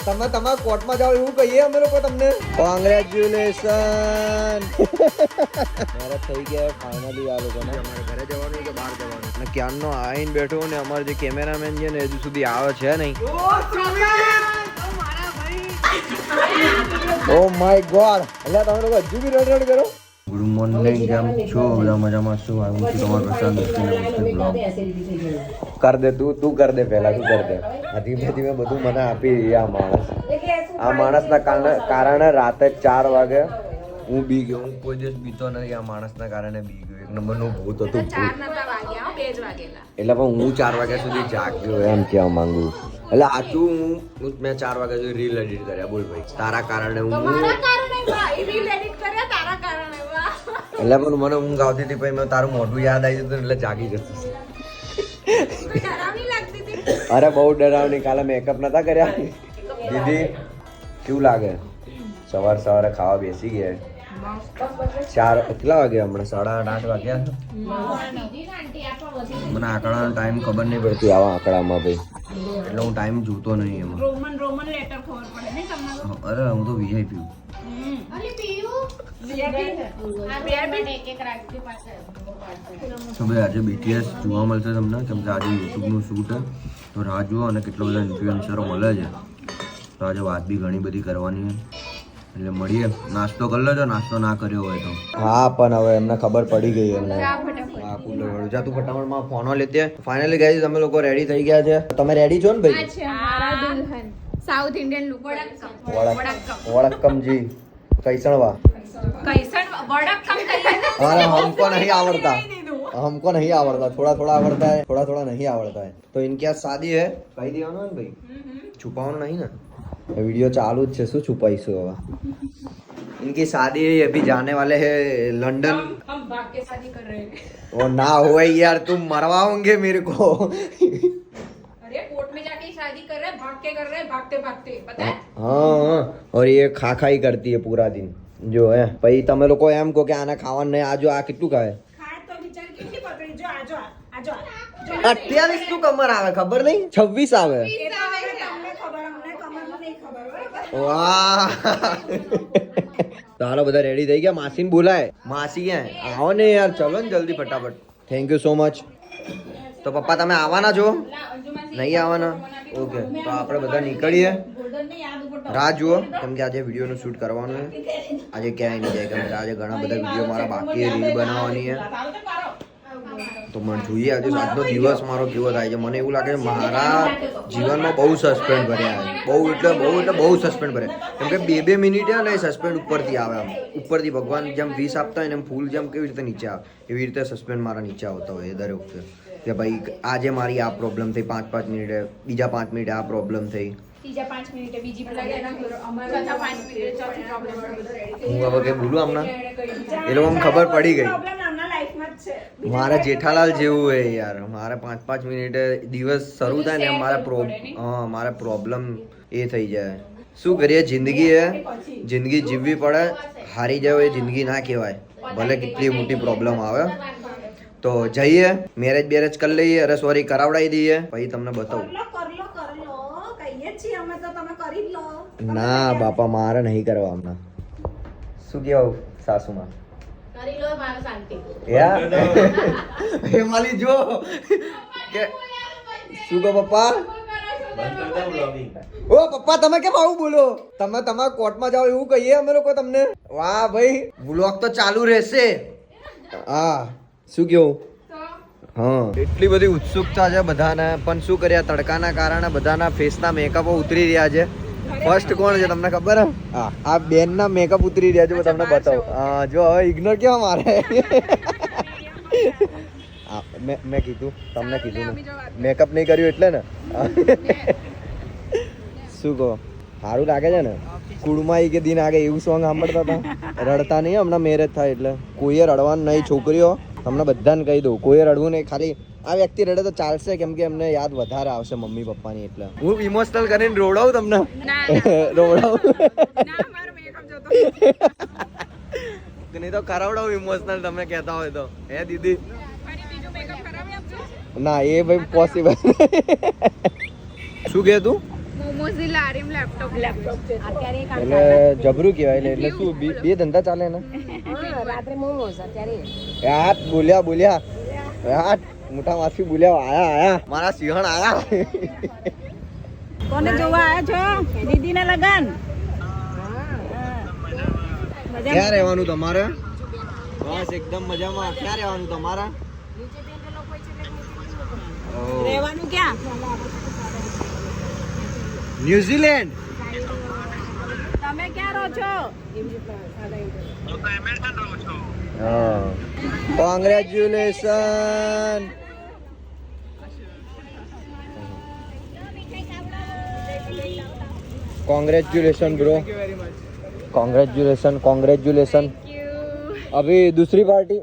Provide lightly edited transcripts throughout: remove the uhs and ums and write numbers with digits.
તમે તમારા કોર્ટમાં જાઓ એવું કહીએ અમે લોકો તમને. કોંગ્રેચ્યુલેશન. મેરેજ થઈ ગયા ફાઇનલી આ લોકોને. અમારે ઘરે જવાનું કે બહાર જવાનું? અને ક્યારનો આવીને બેઠો ને અમારો જે કેમેરામેન છે ને હજુ સુધી આવે છે નહીં. Oh my God. એટલે તમે લોકો હજુ બી રડ કરો. ગુડ મોર્નિંગ, કેમ છો? બધા મજામાં છું. હું છું તમારો પ્રશાંત બ્લોગ. કર દે તું કર દે પહેલા, તું કર દે. ધીમે ધીમે બધું મને આપી આ માણસ. આ માણસના કારણે રાતે 4 વાગે હું બી ગયો. હું કોઈ દિવસ બીતો નથી, આ માણસના કારણે બી ગયો. એક નંબરનું ભૂત હતું. એટલે પણ હું 4 વાગ્યા સુધી જાગ્યો એમ કહેવા માંગુ. એટલે આચું હું મેં 4 વાગ્યા સુધી રીલ એડિટ કર્યા. બોલ ભાઈ, તારા કારણે હું. એટલે પણ મને ઊંઘ આવતી હતી, પછી મેં તારું મોઢું યાદ આવી જતું એટલે જાગી જતું. અરે બહુ ડરાવની. કાલે મેકઅપ નતા કર્યા. દીદી કેવું લાગે? સવારે ખાવા બેસી ગયા. 4 કેટલા વાગ્યા હમણાં? 7:30 વાગ્યા. મને આંકડાનો ટાઈમ ખબર નહીં પડતી આવા આંકડામાં ભાઈ. એટલે હું ટાઈમ જોતો નહીં એમાં. રોમન લેટર ખબર પડે ને તમને? અરે હું તો વીઆઈપી છું. તો ભાઈ આજે બીટીએસ જોવા મળશે તમને, કેમ કે આજે યુટ્યુબનું શૂટ તો રાહ જુઓ. અને કેટલા બધા ઇન્ફ્લુએન્સરો મળે છે તો આજે વાત બી ઘણી બધી કરવાની છે. એટલે મળીએ. નાસ્તો કરી લેજો, નાસ્તો ના કર્યો હોય તો. હા પણ હવે એમને ખબર પડી ગઈ. એમને હા કુલર વાળું જા તું ફટાફટમાં ફોનો લેતે. ફાઇનલી ગાઈસ અમે લોકો રેડી થઈ ગયા છે. તમે રેડી છો ને ભાઈ? South Indian look. વડક્કમ જી कैसणवा अरे हमको नहीं आवड़ता, हमको नहीं आवड़ता. थोड़ा थोड़ा आवड़ता है, थोड़ा थोड़ा नहीं आवड़ता है. तो इनके यहाँ शादी है. કહી દેવાનું ને ભાઈ, છુપાવવાનું નહીં ને. वीडियो चालू જ છે, શું છુપાઈશું હવે? इनकी शादी है, अभी जाने वाले हैं लंदन. हम भाग के शादी कर रहे हैं. वो ना हुआ यार, तुम मरवाओगे मेरे को. अरे कोर्ट में जाके शादी कर रहे हैं, भाग के कर रहे हैं, भागते भागते, पता है? हाँ, और ये खा खाई करती है पूरा दिन जो है. પછી તમે લોકો એમ કહો કે આને ખાવાનું નહીં. આજો આ કેટલું ખાય? ખાય તો બિચાર કેટલી પકડી. જો આજો 28 નું કમર આવે, ખબર નહીં? 26 આવે. તમને ખબર, અમને કમર નહીં ખબર. વાહ. તો હાલો બધા રેડી થઈ ગયા. માસીને બોલાય. માસી ક્યાં? આવો ને યાર, ચલો ને જલ્દી ફટાફટ. Thank you so much. તો પપ્પા તમે આવવાના છો? નહીં આવવાના? ઓકે, તો આપણે બધા નીકળીએ. રાહ જુઓ, કેમ કે આજે વિડીયોનું શૂટ કરવાનું છે. આજે ક્યાંય નહીં જાય, કેમ કે આજે ઘણા બધા વિડીયો મારા બાકી રીલ બનાવવાની છે. તો મને જોઈએ આજે આજનો દિવસ મારો કેવો થાય છે. મને એવું લાગે છે મારા જીવનમાં બહુ સસ્પેન્ડ ભર્યા છે. બહુ સસ્પેન્ડ ભર્યા. કેમ કે 2 મિનિટ ને સસ્પેન્ડ ઉપરથી આવે. આમ ઉપરથી ભગવાન જેમ 20 આપતા હોય ને એમ ફૂલ જેમ કેવી રીતે નીચે આવે એવી રીતે સસ્પેન્ડ મારા નીચે આવતા હોય દરેક વખતે. કે ભાઈ આજે મારી આ પ્રોબ્લેમ થઈ 5 મિનિટે, બીજા 5 મિનિટે આ પ્રોબ્લેમ થઈ, ત્રીજા 5 મિનિટે બીજી પ્રોબ્લેમ, ચોથા 5 મિનિટે ચોથી પ્રોબ્લેમ. હું હવે કે બોલું હમણાં એ લોકોને ખબર પડી ગઈ. મારા જેઠાલાલ જેવું હોય યાર. મારે 5 મિનિટે દિવસ શરૂ થાય ને મારા પ્રોબ્લેમ એ થઈ જાય. શું કરીએ, જિંદગી હે, જિંદગી જીવવી પડે. હારી જાવ એ જિંદગી ના કહેવાય, ભલે કેટલી મોટી પ્રોબ્લેમ આવે. તો જઈએ, મેરેજ બેરેજ કરી લઈએ. અરે સોરી, કરાવડાવી દઈએ, પછી તમને બતાવું. ના બાપા, મારે નહીં કરવા હમણાં. શું કેવું સાસુમાં? હેમાલી જો કે શું કહો પપ્પા? ઓ પપ્પા તમે કેમ આવું બોલો? તમે તમારા કોર્ટમાં જાઓ એવું કહીએ અમે લોકો તમને? વાહ ભાઈ, વ્લોગ તો ચાલુ રહેશે. હા શું કેવું? હા, એટલી બધી ઉત્સુકતા છે બધાને, પણ શું કર્યા તડકાના કારણે બધાના ફેસના મેકઅપો ઉતરી રહ્યા છે. ફર્સ્ટ કોણ છે તમને ખબર? હા, આ બેન ના મેકઅપ ઉતરી રહ્યા છે. હું તમને બતાવું. હા જો, હવે ઇગ્નોર કેવા મારે? મેં કીધું, તમને કીધું મેકઅપ નહીં કર્યું એટલે ને. શું કહો, સારું લાગે છે ને? કુળમાં કે દિન આગે એવું સોંગ સાંભળતા હતા. રડતા નહીં હમણાં મેરેજ થાય એટલે. કોઈએ રડવાનું નહીં છોકરીઓ, તમને બધાને કહી દઉં. કોઈએ રડવું નહીં. ખાલી આ વ્યક્તિ રડે તો ચાલશે, કેમ કે એમને યાદ વધારે આવશે મમ્મી પપ્પાની. એટલે હું ઇમોશનલ કરીને રોડાવું તમને. રોડાવું નહીં તો કરાવડાવું ઇમોશનલ, તમે કહેતા હોય તો. હે દીદી? ના એ ભાઈ પોસિબલ. શું કહે તું? મોમોઝ ની લારીમ લેપટોપ અત્યારે એટલે જબરું કહેવાય એટલે શું બે ધંધા ચાલે ને રાત્રે મોમોઝ અત્યારે યાર બોલ્યા યાર મોટા માસી બોલ્યા આયા મારા સિંહણ આયા કોને જોવા આયા છો દીદી ના લગન ક્યાં રહેવાનું તમારે બસ એકદમ મજામાં ક્યાં રહેવાનું તમારે રહેવાનું ક્યાં ન્યુઝીલેન્ડ તમે ક્યાં રહો છો કોંગ્રેચ્યુલેશન ब्रो कॉन्ग्रेचुलेशन अभी दूसरी पार्टी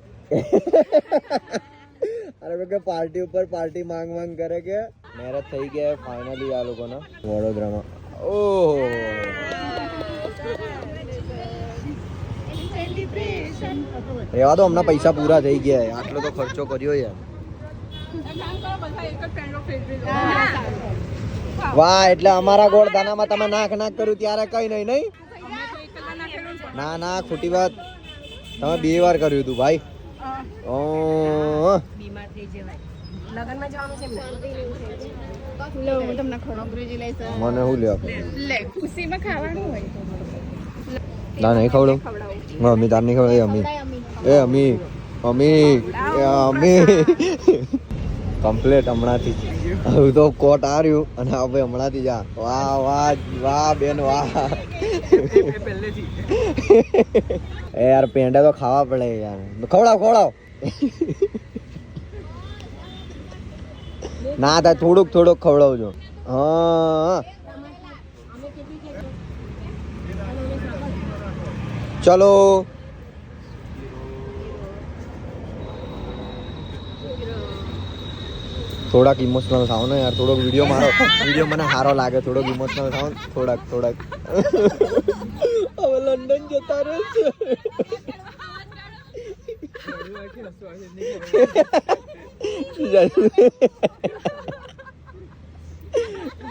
अरे કે પાર્ટી ઉપર પાર્ટી માંગ કરે કે મેરેજ થઈ ગયા ફાઇનલી આ લોકોના વડોદરામાં ઓહો રેવા દો હમણાં પૈસા પૂરા થઈ ગયા આટલો તો ખર્ચો કર્યો યાર વાહ એટલે અમારા ગોળ દાનામાં તમે નાક કર્યું ત્યારે કઈ નહીં ના ખોટી વાત તમે 2 વાર કર્યું હતું ભાઈ મને શું લ્યો ના નહીં ખવડું અમી તાર નહીં ખવડાવી અમી કમ્પ્લેટ હમણાંથી હવે તો કોટ આવ્યું અને હવે હમણાંથી જા વાહ બેન વાહ એ યાર પેંડા તો ખાવા પડે યાર ખવડાવ ના થાય થોડુંક ખવડાવજો હા ચલો થોડાક ઇમોશનલ થાવ ને યાર થોડોક વિડીયો મને સારો લાગે થોડોક ઇમોશનલ થાવ થોડાક હવે લંડન જતા રહે છે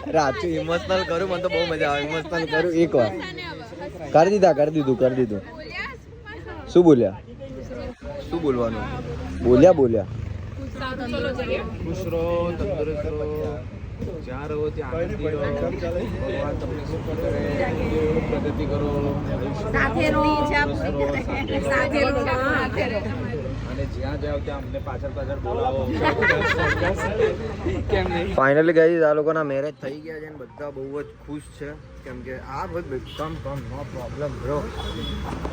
રાચું ઇમોશનલ કરું મને તો બહુ મજા આવે ઇમોશનલ કરું એક વાર કરી દીધું શું બોલવાનું બોલ્યા खुश रहो तंदुरुस्त रहो जहाँ रहो ત્યાં આનંદી રહો ભગવાન તમને સુખ કરે પ્રગતિ કરો અને જ્યાં જાઓ ત્યાં અમને પાછળ બોલાવો કેમ નહીં ફાઇનલી ગાઈસ આ લોકોના મેરેજ થઈ ગયા છે અને બધા બહુ જ ખુશ છે કેમ કે આ બધું કમ નો પ્રોબ્લેમ બ્રો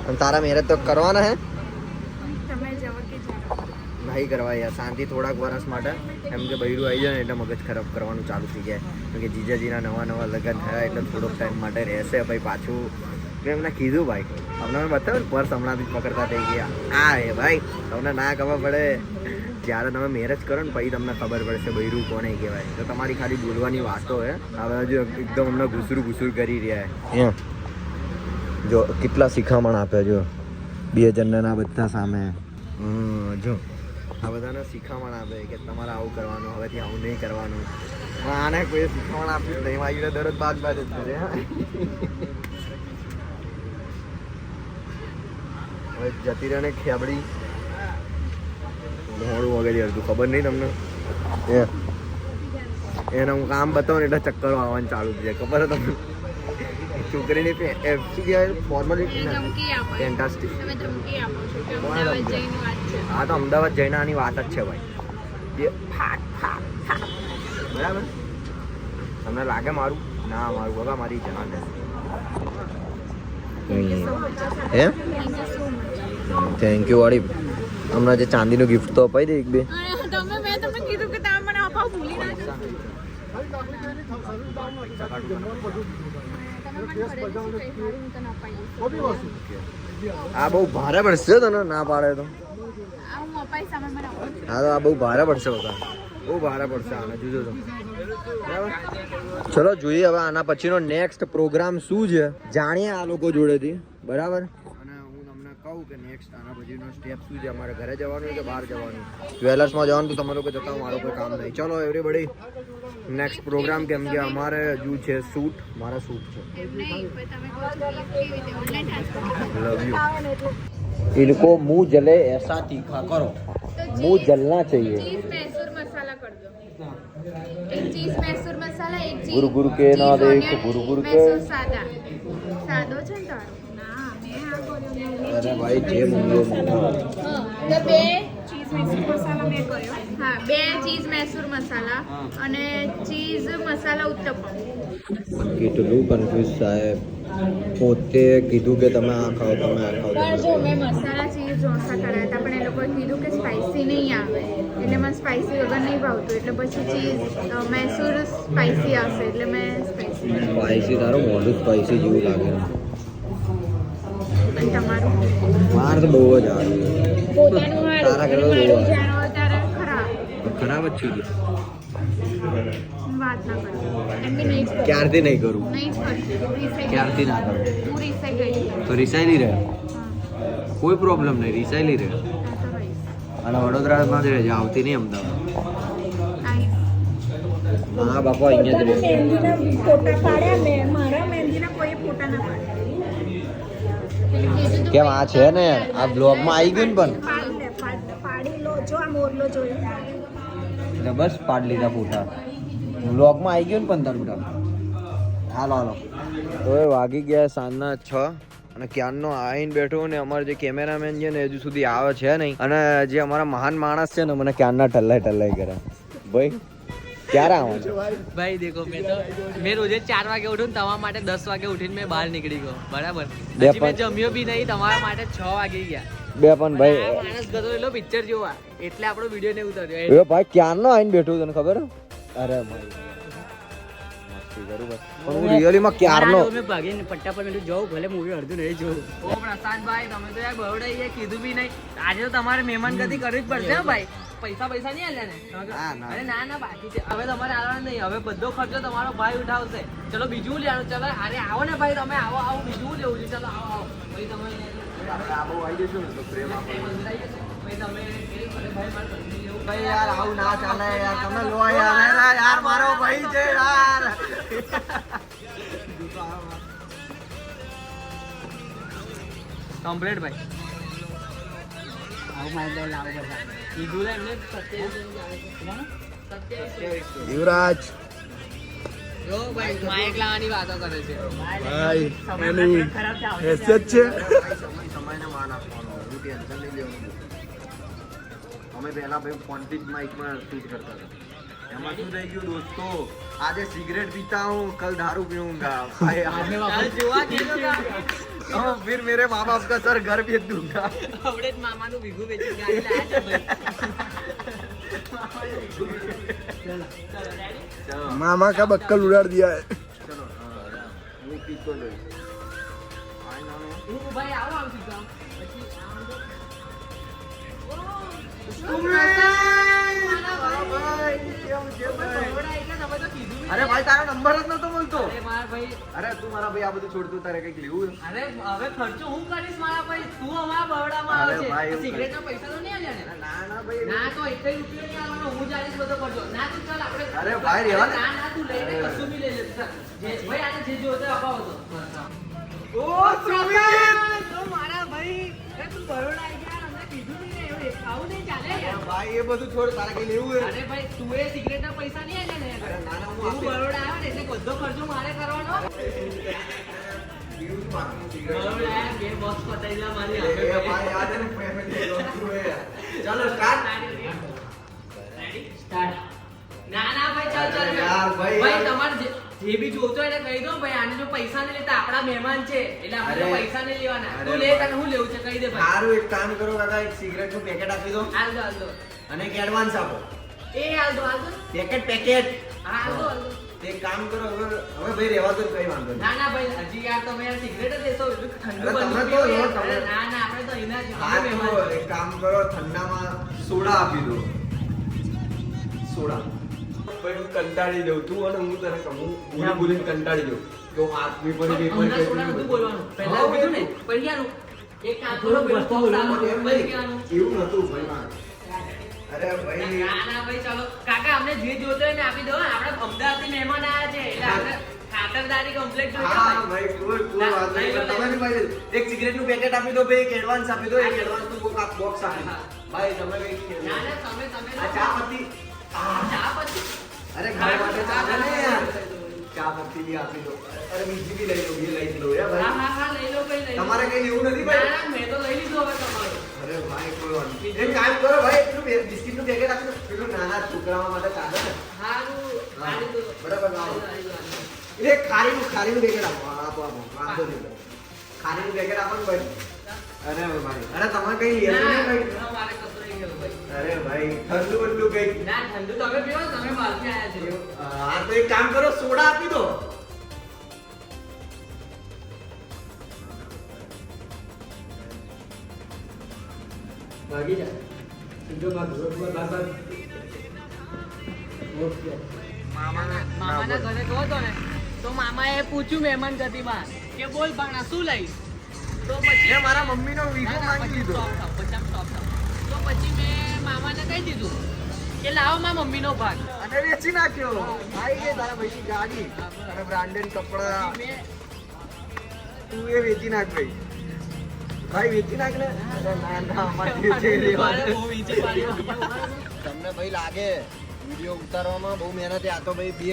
અને તારા મેરેજ તો કરવાના હે નહીં કરવા યાર શાંતિ થોડાક વર્ષ માટે એમ કે બૈરું આવી જાય ને એટલે મગજ ખરાબ કરવાનું ચાલુ થઈ જાય કેમ કે જીજાજીના નવા લગ્ન થયા એટલે થોડોક ટાઈમ માટે રહેશે ભાઈ પાછું મેં એમને કીધું ભાઈ તમને બતાવ્યું ને પર્સ હમણાંથી પકડતા થઈ ગયા આ હે ભાઈ તમને ના ખબર પડે જ્યારે તમે મેરેજ કરો ને પછી તમને ખબર પડશે બૈરું કોને કહેવાય તો તમારી ખાલી બોલવાની વાતો હે હવે જો એકદમ હમણાં ઘૂસરું કરી રહ્યા હે જો કેટલા શિખામણ આપે જો 2 જણના બધા સામે જો આ બધાને શીખામણ આપે કે તમારે આવું કરવાનું હવેથી આવું નહીં કરવાનું આને કોઈ શીખામણ આપ્યું નહીં મારી દરરોજ બાદ જ કરે હવે જતી રહે ને ખેબડી મોડું વગેરે હતું ખબર નહીં તમને એને હું કામ બતાવું ને એટલે ચક્કરો આવવાનું ચાલુ થઈ જાય ખબર તમને છોકરીની શું કહેવાય ફોર્માલિટી ફેન્ટાસ્ટિક હા તો અમદાવાદ જઈને આની વાત જ છે ભાઈ બરાબર તમને લાગે મારું ના મારું બાબા મારી જાન હે થેન્ક યુ વાડી હમણાં જે ચાંદીનું ગિફ્ટ તો અપાઈ દે એક બે આ બહુ ભારે પડશે તને ના પાડે તો હા તો આ બહુ ભારે પડશે બધા બહુ ભારે પડશે આને જોજો તો બરાબર ચલો જોઈએ હવે આના પછીનો નેક્સ્ટ પ્રોગ્રામ શું છે જાણીએ આ લોકો જોડેથી બરાબર અને હું તમને કહું કે નેક્સ્ટ આના પછીનો સ્ટેપ શું છે, અમારે ઘરે જવાનું કે બહાર જવાનું? જ્વેલર્સમાં જવાનું તો તમે લોકો જતા, મારો કોઈ કામ નહીં. ચલો એવરીબડી નેક્સ્ટ પ્રોગ્રામ, કેમ કે અમારે હજુ છે શૂટ, મારા શૂટ છે. Love you. इनको मुंह जले ऐसा तीखा करो, मुंह जलना चाहिए. चीज मैसूर मसाला कर दो. एक चीज मैसूर मसाला, एक चीज गुरु गुरु के ना देख, गुरु गुरु के. मैसूर सादा सादो છે ને તારો? ના મેં આ કર્યો. अरे भाई जे मुंगो તો બે ચીઝ મૈસૂર મસાલા મેં કર્યો. હા, બે ચીઝ મૈસૂર મસાલા અને ચીઝ મસાલા ઉત્તપમ. કેટલું કન્ફ્યુઝ સાહેબ. પોતે કીધું કે તમે આ ખાઓ, તમે આ ખાઓ. પણ જો મેં મસાલા ચીઝ ઢોસા કરાયા હતા, પણ એ લોકોએ કીધું કે સ્પાઇસી નહીં આવે, એટલે મને સ્પાઇસી વગર નહીં ભાવતું, એટલે પછી ચીઝ મૈસૂર સ્પાઇસી આવશે, એટલે મેં સ્પાઇસી તારો મોઢું સ્પાઇસી જેવું લાગે. અને તમારું માર તો બહુ જ સારું. પોતાનું તારા ઘરે મારું બહુ જાણો ત્યારે ખરાબ ખરાબ જ છે. વાત ના કરજો. એમ બી નહીં જ કરતી. ક્યારથી નહીં કરું, નહીં જ કરતી. રીસાઈ ક્યારથી ના કરું. હું રીસાઈ ગઈ છું. તો રિસાયેલી રહે, હા, કોઈ પ્રોબ્લેમ નહીં, રિસાયેલી રહે. આ તો રહીશ. અને વડોદરામાં જ રહેજે, આવતી નહીં અમદાવાદ. આવીશ. હા બાપા અહીંયા જ રહે. મહેંદીના ફોટા પાડ્યા મેં, મારા મહેંદીના કોઈ ફોટા ના પાડ્યા. કેમ આ છે ને યાર, આ બ્લોગમાં આવી ગયું ને. પાડી લો, જો આ મોરલો જોયો. એટલે બસ પાડ લીધા ફોટા, બ્લોગમાં આવી ગયું ને 15 ફોટા. હાલો હાલો. તો એ વાગી ગયા સાંજના 6 અને ક્યારનો આવીને બેઠો ને અમારો જે કેમેરામેન છે ને હજુ સુધી આવે છે નહીં, અને જે અમારા મહાન માણસ છે ને મને ક્યારના ટલ્લાઈ કરે. ભાઈ ક્યારે આવવાનું? ભાઈ દેખો મેં રોજે 4 વાગે ઉઠું ને તમારા માટે 10 વાગે ઉઠીને મેં બહાર નીકળી ગયો, બરાબર? હજી મેં જમ્યો બી નહીં, તમારા માટે 6 વાગી ગયા. બે પણ ભાઈ આ માણસ ગધો એટલો પિક્ચર જોવા, એટલે આપણો વિડીયો નહીં ઉતાર્યો. એ ભાઈ ક્યારનો આવીને બેઠો તને ખબર? અરે ભાઈ મસ્તી કરું બસ, પણ હું રિયલીમાં ક્યારનો મેં ભાગીને પટ્ટા પર મેં જોઉં, ભલે મૂવી અડધું નહીં જોઉં. ઓ પ્રશાંતભાઈ, તમે તો યાર બરોડાઈ ગયા, કીધું બી નહીં. આજે તો તમારે મહેમાનગતિ કરવી જ પડશે હો ભાઈ. પૈસા નહીં આલ્યા ને? અરે ના બાકી છે. હવે તમારે આવવાનું નહીં, હવે બધો ખર્ચો તમારો ભાઈ ઉઠાવશે. ચલો બીજું લેવાનું. ચલો અરે આવો ને ભાઈ, તમે આવો બીજું લેવું છે. ચલો આવો ભાઈ, તમે ભાઈ યાર આવું ના ચાલે યાર, તમે લો યાર. યાર મારો ભાઈ છે યાર. કમ્પ્લીટ ભાઈ. કીધું એમને યુવરાજ જો ભાઈ માઇક લાવવાની વાતો કરે છે. ભાઈ હેસિયત છે. સમયને માન આપવાનો, હું ટેન્શન નહીં લેવાનું. અમે પહેલા ભાઈ ફોનથી જ માઇકમાં શૂટ કરતા હતા. એમાં શું થઈ ગયું દોસ્તો, આજે સિગરેટ પીતા હું, કલ दारू पीऊंगा. કાલ જોવા કીધું हाँ, फिर मेरे माँ बाप का सर घर बेच दूंगा. આપણે જ મામાનું ભીગું વેચી ગાડી લાયા છે ભાઈ. मामा का बक्कल उड़ाड़ दिया है. चलो હું પીતો લઈશ. ભાઈ આવો આમ સીધા. અરે ભાઈ તારો નંબર જ નતો મળતો. અરે મારા ભાઈ, અરે તું મારા ભાઈ આ બધું છોડતું, તારે કઈક લેવું? અરે હવે ખર્ચો હું કરીશ મારા ભાઈ, તું અમારા બરોડામાં અરે આવે ભાઈ, છે. એવું સિગરેટના પૈસા તો નહીં આલ્યા ને? ના ના ભાઈ. ના તો એક રૂપિયો નહીં આવવાનો, હું જાણીશ બધો ખર્ચો. ના તું ચાલ આપણે. અરે ભાઈ, રહેવા દે. ના તું લઈને કશું બી લઈ લે. ભાઈ આને જે જોતો અપાવો તો. ઓ સુમિત, તો મારા ભાઈ, અરે તું બરોડા આવી ગયા, અમને કીધું નહીં ને, એવું આવું નહીં ચાલે યાર. ભાઈ એ બધું છોડ, તારે કઈ લેવું? અરે ભાઈ તું એ સિગરેટના પૈસા નહીં આલ્યા ને? અરે ના ના, હું તું આપીશ. બરોડા આવ્યો ને એટલે બધો ખર્ચો મારે કરવાનો. બરોડા આવ્યા, બે બોક્સ પતાઈ જા મારી એ હાથે ભાઈ. ભાઈ આ તેનું ફેમિલી ચાલો સ્ટાર્ટ. ના ના ભાઈ ચાલ ચાલ અરે યાર, ભાઈ, ભાઈ યાર. તમારે જે બી જોતો હોય એને કહી દો ભાઈ, આને જો પૈસા નહીં લેતા, આપણા મહેમાન છે એટલે આપણે તો અરે. પૈસા નહીં લેવાના. અરે તું લે ભાઈ. તને હું લેવું છે કહી દે ભાઈ. સારું એક કામ કરો કાકા, એક સિગરેટ નું પેકેટ આપી દો હાલ દો હાલ દો. અને એક એડવાન્સ આપો. એ હાલ દો હાલ દો. પેકેટ. હા હાલ દો હાલ દો. એક કામ કરો, હવે ભાઈ રહેવા દો, કઈ વાંધો નહીં. ના ના ભાઈ હજી યાર તમે યાર સિગરેટ જ લેશો એટલું ઠંડુ અરે તમે બંધુ તો પીવો લો, યાર. તમે. અરે ના ના આપણે તો એના જ હા આપણે તો મહેમાન છે. એક કામ કરો, ઠંડામાં સોડા આપી દો. સોડા. ભાઈ હું કંટાળી જાઉં, તું અને હું તને કહું, હું બોલીને કંટાળી જાઉં. તો હાથ બી પડી ગઈ, હમણાં સોડા નતું બોલવાનું. પહેલા કીધું ને પૈયાનું. એક કામ કરો પેલું box આપો, એમ ભાઈ નહીં. કહેવાનું. એવું નતું ભાઈ મારે. અરે ભાઈ ના ના ભાઈ ચાલો કાકા અમને જે જોતો હોય ને આપી દો. આપણે અમદાવાદથી મહેમાન આવ્યા છે એટલે આપણે ખાતરદારી કમ્પ્લીટ જોઈએ હા ભાઈ. ભાઈ કોઈ વાત નહીં. તમે બી ભાઈ એક સિગરેટનું પેકેટ આપી દો ભાઈ, એક એડવાન્સ આપી દો, એક એડવાન્સનું બોક્સ આપી દો. ભાઈ તમે કઈ ના ના તમે આ ચા પત્તી ચા પછી અરે ઘર માટે ચાલે ને યાર. ચા પત્તી બી આપી દો. અરે બીજી બી લઈ લો, બી લઈ લો યાર હા ભાઈ. હા હા લઈ લો ભાઈ લઈ લો. તમારે કઈ લેવું નથી ના ભાઈ? ના મેં તો લઈ લીધું હવે તમારું. અરે ભાઈ કોઈ વાત નહીં. એક કામ કરો ભાઈ, પેલું બિસ્કિટનું પેકેટ આપી દો. પેલું નાના છોકરાઓ માટે ચાલે ને. હારું હારી દો. બરાબર લાવો. એ ખારીનું પેકેટ આપો. આપો વાંધો નહીં. ખારીનું પેકેટ આપો ને ભાઈ. અરે ભાઈ અરે તમારે કઈ લેવું નહીં ભાઈ? ના મારે કતરાઈ ગયું ભાઈ. અરે ભાઈ ઠંડુ બંડુ કઈ ના ઠંડુ તમે પીવો ને, તમે બહારથી આવ્યા છો. હા તો એક કામ કરો, સોડા આપી દો. ભાગી જા. મામાના ઘરે ગયો હતો ને તો મામાએ પૂછ્યું મહેમાન ગતિમાં કે બોલ ભાણા શું લઈશ? તો પછી મેં મારા મમ્મીનો વીગો ના, ના, માંગી પછી લીધો. stop, પછી stop. તો પછી મેં મામાને કહી દીધું કે લાવો મારા મમ્મીનો ભાગ. અને વેચી નાખ્યો. ભાઈ કે તારા ભાઈની ગાડી અને બ્રાન્ડેડ કપડા મેં તું એ વેચી નાખ ભાઈ. ભાઈ વેચી નાખ ને. અરે ના ના અમારી જે લેવા મારે દે. બહુ વીંચી પાડી. તમને ભાઈ લાગે વિડિયો ઉતારવામાં બહુ મહેનત આ તો ભાઈ બે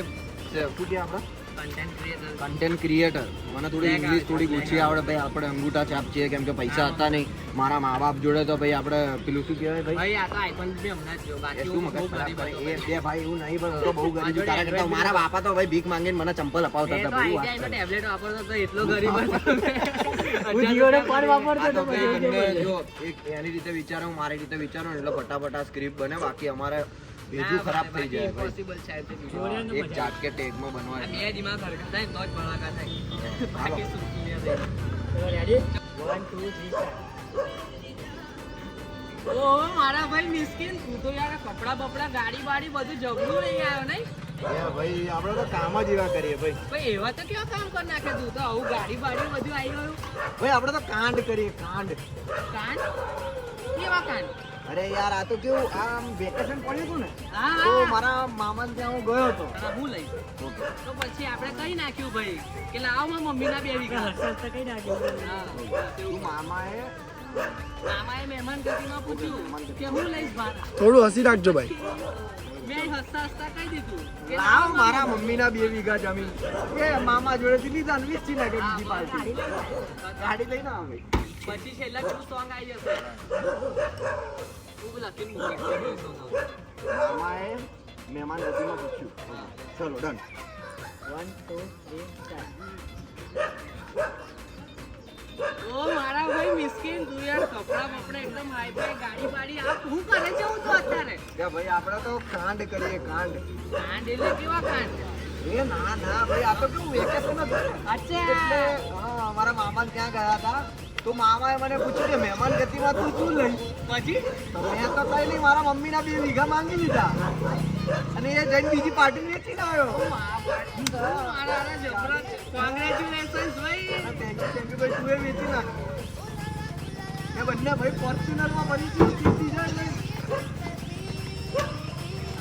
શું કે આપણા Content creator. Content creator. મને થોડી ઇંગ્લિશ થોડી ઓછી આવડે ભાઈ. આપણે અંગૂઠા છાપ છીએ કેમ કે પૈસા હતા નહીં. મારા મા બાપ જોડે તો ભાઈ આપણે પેલું શું કહેવાય ભાઈ ભાઈ આ તો આઈફોન બી હમણાં જ જો એ બાકી શું હું મગજ બહુ ખરાબ ગરીબ કરે? હતો એ ભાઈ. બે ભાઈ એવું નહીં પણ હું તો બહુ ગરીબ છું. તારા કરતા મારા બાપા તો ભાઈ ભીખ માંગીને મને ચંપલ અપાવતા મેં હતા. તો બહુ આઈ વાત કરે. ટેબ્લેટ વાપરતો તો એટલો ગરીબ હતો. હું જીઓને પણ વાપરતો હતો. જો એક એની રીતે વિચારો હું મારી રીતે વિચારું એટલે ફટાફટ આ સ્ક્રિપ્ટ બને. બાકી અમારે બીજું ખરાબ થઈ જાય ભાઈ. ઇમ્પોસિબલ છે તે video. હા, એક ઝાટકે ટેગમાં બનવા આ બે દિમાગ હરખા થાય ને તો જ ભડાકા થાય. હાલો. બાકી શું દુનિયા થાય. ઓ મારા ભાઈ મિસ્કિન તું તો યાર કપડા બપડા ગાડી બાડી બધું જબરું નહીં આવ્યો નહીં ભાઈ આપણે તો કામ જ એવા કરીએ ભાઈ. ભાઈ એવા તો કેવા કામ કરી નાખે તું તો આવું ગાડી બાડી બધું આવી ગયું ભાઈ આપણે તો કાંડ કરીએ કાંડ. કાંડ કેવા કાંડ અરે યાર આ તો કેવું આમ વેકેશન પડ્યું હતું ને હા તો હા મારા મામાને ત્યાં હું ગયો હતો. તારા હું લઈશ તો પછી આપણે કઈ નાખ્યું ભાઈ કે લાવો મારા મમ્મીના 2 વીઘા કઈ નાખ્યું હા તું મામાએ મામાએ મહેમાન ગતિમાં પૂછ્યું કે હું લઈશ ભાડા થોડું હસી રાખજો ભાઈ. મેં હસતા હસતા કહી દીધું કે લાવ મારા મમ્મીના 2 વીઘા જમીન એ મામા જોડેથી લીધા ને વેચી નાખે બીજી પાર્ટી. ગાડી લઈને આવ ભાઈ. પછી છેલ્લા કેવું સોંગ આવી જશે હું લખીને મૂકી મામાએ મહેમાન ગતિમાં પૂછ્યું. ચલો ડન. 1 2 3 ઓ મારા ભાઈ મિસ્કિન તું યાર કપડા બપડા એકદમ હાઈ ફાઈ ગાડી બાડી આ શું કરે છે હું તો અત્યારે કે ભાઈ આપણે તો કાંડ કરીએ કાંડ. કાંડ એટલે કેવા કાંડ એ ના ના ભાઈ આ તો કેવું વેકેશન હતું ને. અચ્છા એટલે હા અમારા મામા ત્યાં ગયા હતા તો મામાએ મને પૂછ્યું કે મહેમાન ગતિમાં તું શું લઈ? પછી તો મેં તો કઈ નહીં મારા મમ્મીના 2 વીઘા માંગી લીધા અને એ જઈને બીજી પાર્ટી વેચીને આવ્યો. મારા જબરા કોંગ્રેચ્યુલેશન્સ ભાઈ અને thank you, ભાઈ તું એ વેચી નાખ. એ બંને ભાઈ ફોર્ચ્યુનરમાં ફરીથી જીતી જાય ને.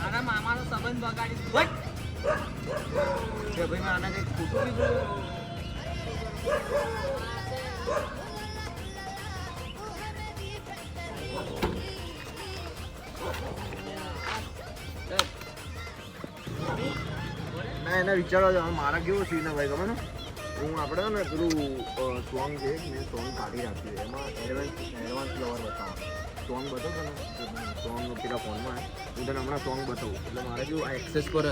મારા મામાનો સંબંધ બગાડી વટ કે ભાઈ મેં આના કંઈક ખોટું કીધું. ના એને વિચારવા જાવ મારા કેવું સીન ને ભાઈ ખબર ને હું આપણે ને પેલું સોંગ છે મેં સોંગ કાઢી રાખ્યું છે. એમાં એડવાન્સ ફ્લવર બતાવવાનું સોંગ બતાવતો ને સોંગ પેલા ફોનમાં હું તને હમણાં સોંગ બતાવું એટલે મારે કેવું આ એક્સેસ પર જ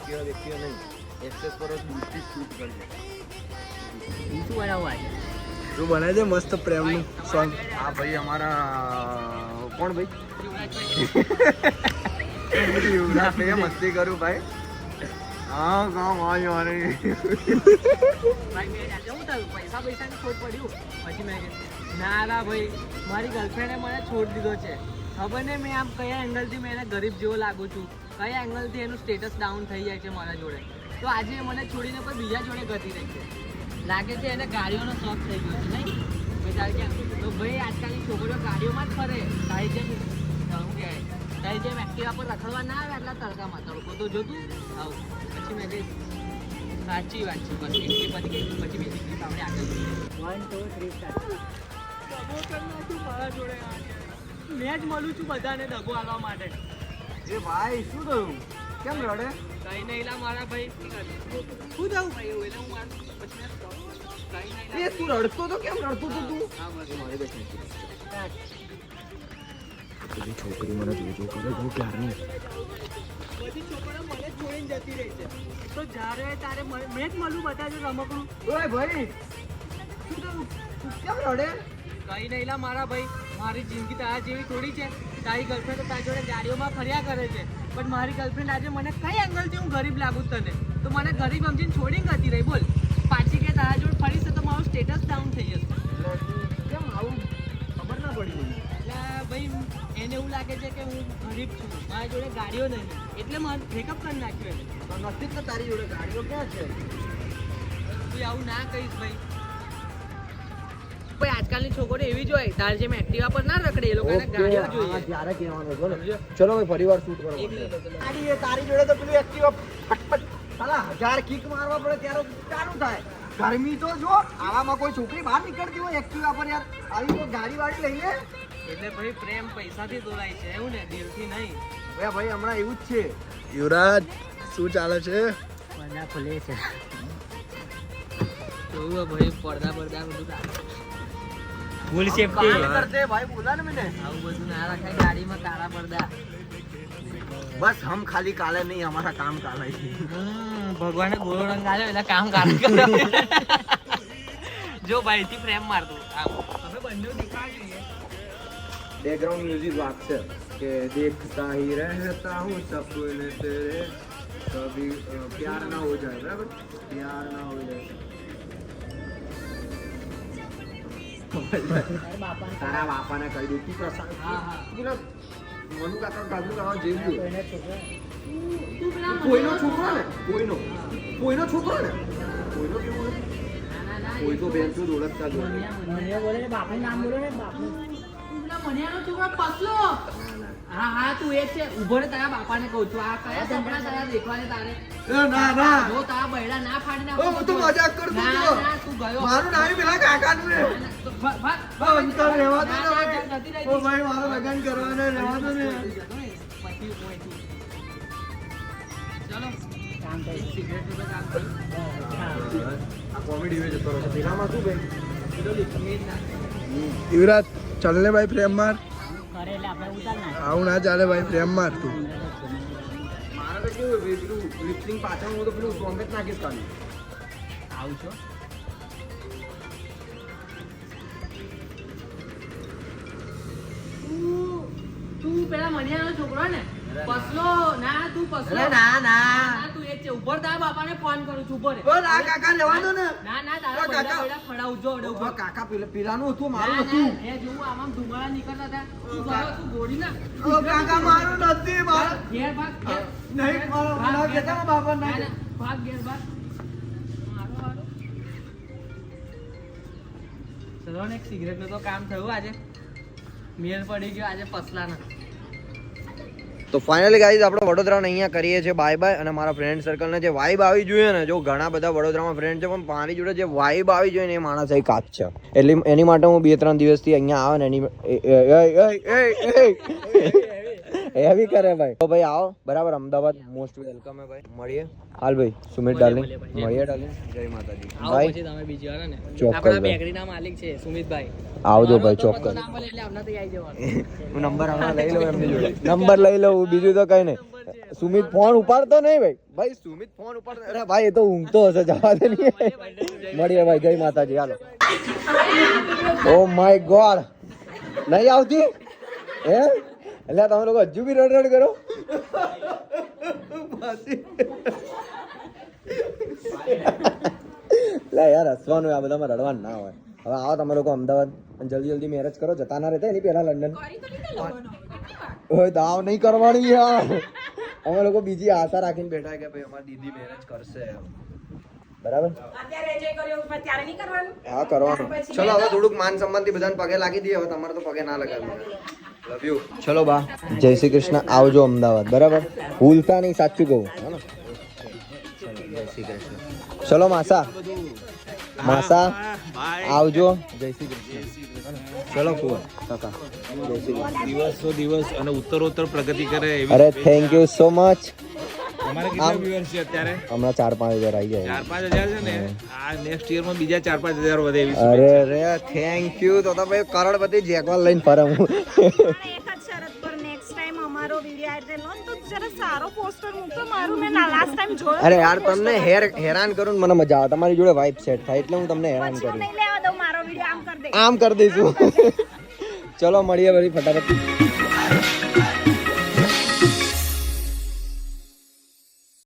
કેવા વ્યક્તિઓ નહીં એક્સેસ પર જ દૂરથી શૂટ કરજે. શું બનાવવા તું બનાવી દે મસ્ત પ્રેમનું સોંગ. આ ભાઈ અમારા કોણ ભાઈ યુવરાજ ભાઈ મસ્તી કરું ભાઈ. હા કામ આવ્યો અરે ભાઈ મેં જવું થયું પૈસા પૈસાની ખોટ પડ્યું પછી મેં કીધું ના ના ભાઈ મારી ગર્લફ્રેન્ડે મને છોડ દીધો છે ખબર ને મેં આમ કયા એંગલથી મેં એને ગરીબ જેવો લાગુ છું કયા એંગલથી એનું સ્ટેટસ ડાઉન થઈ જાય છે મારા જોડે તો આજે મને છોડીને પણ બીજા જોડે ગતી રહી છે લાગે છે એને ગાડીઓનો શોખ થઈ ગયો છે નહીં ભાઈ તારે ક્યાં તો ભાઈ આજકાલની છોકરીઓ ગાડીઓમાં જ ફરે તારી જેમ શું કહેવાય તારી જેમ એક્ટિવા પર રખડવા ના આવે આટલા તડકામાં તડકો તો જોતું આવું પછી મેં કહીશ સાચી વાત છે પછી એક પછી બીજી ટ્રીપ આપણે આગળ જઈએ 1 2 3 સ્ટાર્ટ મારા જોડે મેં જ મળું છું બધાને દગો આવવા માટે એ ભાઈ શું થયું કેમ રડે કઈ નહીં લા મારા ભાઈ શું થયું ભાઈ એવું એટલે હું પછી કઈ નહીં એ તું રડતો તો કેમ રડતો તો તું હા બસ પેલી છોકરી મને જોજો કરે બહુ પ્યારની બધી છોકરીઓ મને છોડીને જતી રહી છે તો જ્યારે તારે મેં જ મળું બધા જો રમકડું ઓય ભાઈ શું થયું તું કેમ રડે કઈ નહીં લા મારા ભાઈ મારી જિંદગી તારા જેવી થોડી છે તારી ગર્લફ્રેન્ડ તો તારી જોડે ગાડીઓમાં ફર્યા કરે છે પણ મારી ગર્લફ્રેન્ડ આજે મને કઈ એંગલથી હું ગરીબ લાગુ તને તો મને ગરીબ સમજીને છોડીને જતી રહી બોલ પાછી કે તારા જોડે ફરીશ તો મારું સ્ટેટસ ડાઉન થઈ જશે કેમ આવું ખબર ના પડી મને એટલે ભાઈ એને એવું લાગે છે કે હું ગરીબ છું મારી જોડે ગાડીઓ નહીં એટલે મારે બ્રેકઅપ કરી નાખ્યો એને તો નથી જ ને તારી જોડે ગાડીઓ ક્યાં છે તું આવું ના કહીશ ભાઈ ભાઈ આજકાલની છોકરીઓ એવી જ હોય તારે જેમ એક્ટિવા પર ના રખડે એ લોકોને ગાડીઓ જોઈએ ત્યારે કહેવાનું બોલો ચલો ભાઈ ફરીવાર શૂટ કરો ગાડી એ તારી જોડે તો પેલું એક્ટિવા ફટફટ સાલા 1000 કિક મારવા પડે ત્યારે ચાલુ થાય ગરમી તો જો આવામાં કોઈ છોકરી બહાર નીકળતી હોય એક્ટિવા પર યાર આવી તો ગાડી વાડી લઈને એટલે ભાઈ પ્રેમ પૈસાથી દોરાય છે એવું ને દિલથી નહીં હવે ભાઈ હમણાં એવું જ છે યુવરાજ શું ચાલે છે પડદા ખુલે છે જોવું ભાઈ પડદા બધું ફૂલ સેફટી કરતે ભાઈ બોલા ને મને આવું બધું ના રખાય ગાડીમાં કાળા પડદા બસ હમ ખાલી કાલે નહીં હમારા કામ કાલે ભગવાને ગોળો રંગ આલ્યો એટલે કામ કાઢ કર્યો જો ભાઈથી પ્રેમ મારતો હવે બંને દેખાડ જોઈએ बैकग्राउंड म्यूजिक वाक्य के देखता ही रहता हूँ सपने तेरे कभी प्यार ना हो जाए बराबर प्यार ना हो जाए તારા બાપાને કહી દઉં તું પ્રસાદ પેલા મનુ કાકા કાજુ કાકા જેવું કોઈનો છોકરો ને કોઈનો છોકરો ને કોઈનો કેવું કોઈ તો બેન તો ઓળખતા જ હોય. મનિયાનો છોકરો પસલો હા તું એ છે ઉભો રે તારા બાપાને કહું છું આ કયા સપના તારા દેખવાને તારે ના જો તારા બૈડા ના ફાડી નાખો હું તો મજાક કરતો હતો. ના તું ગયો મારું નામ પેલા કાકાનું ને અંતર રહેવા દો ને ભાઈ. ઓ ભાઈ મારો લગન કરવાના રહેવા દો ને ચલો કામ કરી સિગરેટ નું કામ કરી આ કોમેડી વે જતો રહે પેલામાં શું ભાઈ યુવરાજ ચાલ ને ભાઈ પ્રેમ માર કરે એટલે આપણે ઉતાર ના આવું ના ચાલે ભાઈ પ્રેમ માર તું મારે તો કેવું પેલું લિપસિંગ પાછળ હું તો પેલું સોંગ જ નાખીશ ખાલી આવું છો તું પેલા મનિયાનો છોકરો ને પસલો ના તું પસલો ના તું એ છે ઉભર તારા બાપાને ફોન કરું છું ઉભો રે ઓ ના કાકા રહેવા દો ને ના તારા બૈડા ખડાવજો ઓ કાકા પેલાનું હતું મારું હતું એ જોવું આમાં ધુમાડા નીકળતા હતા તું ગયો તું ગોળી ના ઓ કાકા મારું નથી મારું ઘેર ભાગ ઘેર નહીં મારો ના કહેતા ને બાપા ના ના, ભાગ ઘેર ભાગ મારો ચલો ને એક સિગરેટ નું તો કામ થયું આજે મેલ પડી ગયો આજે પસલાના તો ફાઇનલી ગાઈઝ આપણે વડોદરાને અહીંયા કરીએ છીએ બાય બાય અને મારા ફ્રેન્ડ સર્કલને જે વાઇબ આવી જોઈએ ને જો ઘણા બધા વડોદરામાં ફ્રેન્ડ છે પણ મારી જોડે જે વાઇબ આવી જોઈએ ને એ માણસ એક કાચ છે એટલે એની માટે હું 2-3 દિવસથી અહીંયા આવે ને એની એવી કરે ભાઈ તો ભાઈ આવો બરાબર અમદાવાદ મોસ્ટ વેલકમ હે ભાઈ મળીએ હાલ ભાઈ સુમિત ડાર્લિંગ મળીએ ડાર્લિંગ જય માતાજી આવો ભાઈ પછી તમે બીજી વાર ને ચોક્કસ આપણા ભાઈ. બેકરીના માલિક છે સુમિતભાઈ આવજો ભાઈ મારો તો ચોક્કસ નામ બોલે એટલે હમણાં તો આવી જવાનું હું નંબર હમણાં લઈ લઉં એમની જોડે નંબર લઈ લઉં બીજું તો કઈ નહીં સુમિત ફોન ઉપાડતો નહીં ભાઈ સુમિત ફોન ઉપાડતો અરે ભાઈ એ તો ઊંઘતો હશે જવા દે નહીં મળીએ ભાઈ જય માતાજી હાલો ઓ માય ગોડ નહીં આવતી હે એટલે તમે લોકો હજુ બી રડ કરો લે યાર હસવાનું આ બધામાં રડવાનું ના હોય હવે આવો તમે લોકો અમદાવાદ અને જલ્દી મેરેજ કરો જતા ના રહેતા એની પહેલા લંડન ઓય દાવ નહીં કરવાની યાર અમે લોકો બીજી આશા રાખીને બેઠા કે ભાઈ અમારી દીદી મેરેજ કરશે બરાબર અત્યારે એન્જોય કર્યો પણ ત્યારે નહીં કરવાનું. હા કરવાનું. ચલો હવે થોડુંક માન સન્માન થી બધાને પગે લાગી દઈએ. હવે તમારે તો પગે ના લગાવી. Love you. ચલો બા, જય શ્રી કૃષ્ણ. આવજો અમદાવાદ, બરાબર? ભૂલતા નહીં, સાચું કહું. ચલો, જય શ્રી કૃષ્ણ. ચલો માસા, માસા આવજો. જય શ્રી કૃષ્ણ. ચલો કુંવર કાકા, જય શ્રી કૃષ્ણ. દિવસો દિવસ અને ઉત્તરોત્તર પ્રગતિ કરે એવી અરે થેન્ક યુ સો મચ. તમારે કેટલા વ્યુઅર્સ છે અત્યારે? હમણાં 4-5 હજાર આવી જાય. 4-5 હજાર છે ને. આ નેક્સ્ટ યર માં બીજા 4-5 હજાર વધે એવી અરે રે થેન્ક યુ. તો ભાઈ કરોડપતિ જેકવાલ લઈને ફરે હું. પણ એક જ શરત પર નેક્સ્ટ ટાઈમ અમારો વિડીયો આવે લો તો જરા સારો પોસ્ટર મૂકતો મારું. મેં લાસ્ટ ટાઈમ જોયો. અરે યાર તમને હેરાન કરું ને મને મજા આવે. તમારી જોડે વાઇબ સેટ થાય એટલે હું તમને હેરાન પછી હું કરું. નહીં લેવા દઉં મારો વિડીયો આમ કરી દે. આમ કરી દઈશું. ચલો મળીએ વળી ફટાફટ.